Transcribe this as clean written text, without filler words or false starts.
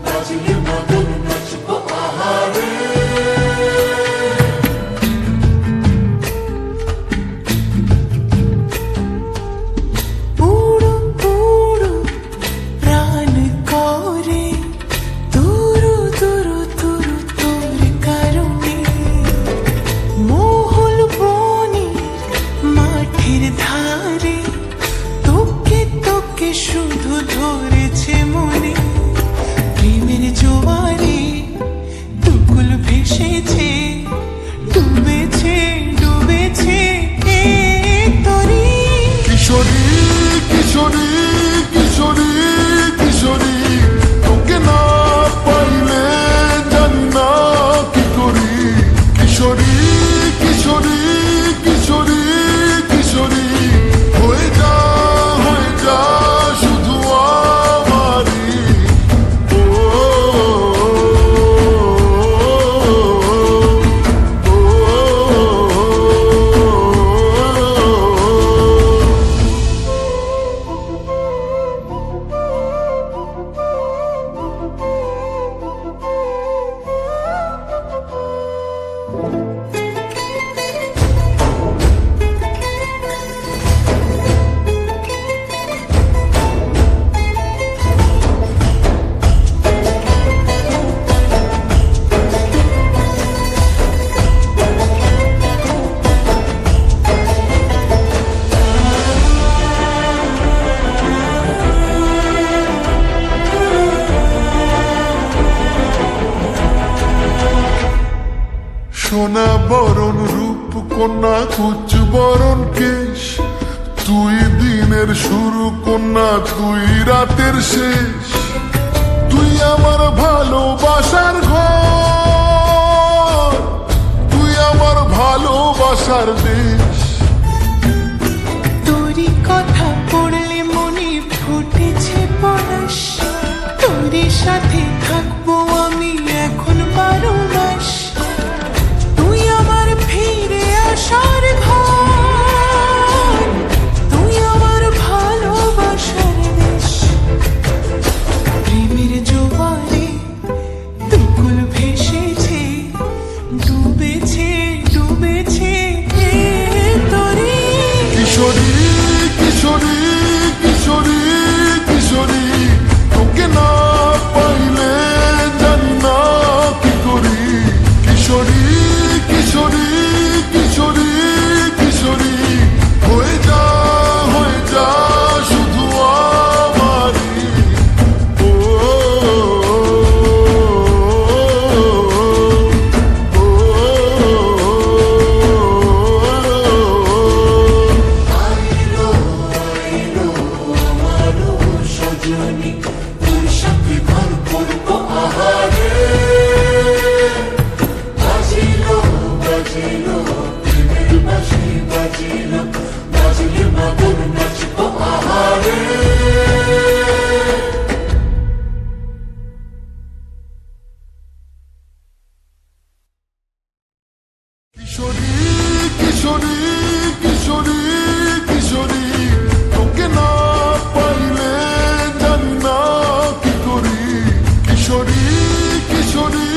বাজলে মদন নাচবো আহারে। উড়ো উড়ো প্রাণ করে তুরু তুরু তুরু তোর কারণে, মহল বনের মাঠের ধারে তোকে তোকে শুধু ধরেছে মনে। প্রেমের জোয়ারে দুকুল ভেসেছে, ডুবেছে ডুবেছে এ তরি। কিশোরী কিশোরী কিশোরী কিশোরী, তোকে না পাইলে জানি না কি করি। কিশোরী কিশোরী কিশোরী কিশোরী, হয়ে যা শুধু আমারই। ও, সোনা বরণ রূপ কন্যা কুচ বরণ কেশ, তুই দিনের শুরু কন্যা তুই রাতের শেষ। তুই আমার ভালোবাসার ঘর, তুই আমার ভালোবাসার দেশ। তোরই কথা পড়লে মনে ফুটেছে পরশ, তোরই সাথে থাকবো আমি এখন 12 মাস। তুই আমার ফিরে আসার ঘর, তুই আমার ভালোবাসার দেশ। প্রেমের জোয়ারে দুকুল ভেসেছে, ডুবেছে ডুবেছে এ তরি। কিশোরী কিশোরী কিশোরী কিশোরী, তোকে না পাইলে জানি না কি করি। কিশোরী কিশোরী কিশোরী কিশোরী, হয়ে যা শুধু আমারই। ও, আইলো আইলো আমারো সজনী, তোর সাথে ঘর করবো আহারে। বাজিলো বাজিলো প্রেমের বাঁশি বাজিলো, বাজলে মদন নাচবো আহারে। কিশোরী কিশোরী কিশোরী কিশোরী, তোকে না পাইলে জানি না কি করি। কিশোরী কিশোরী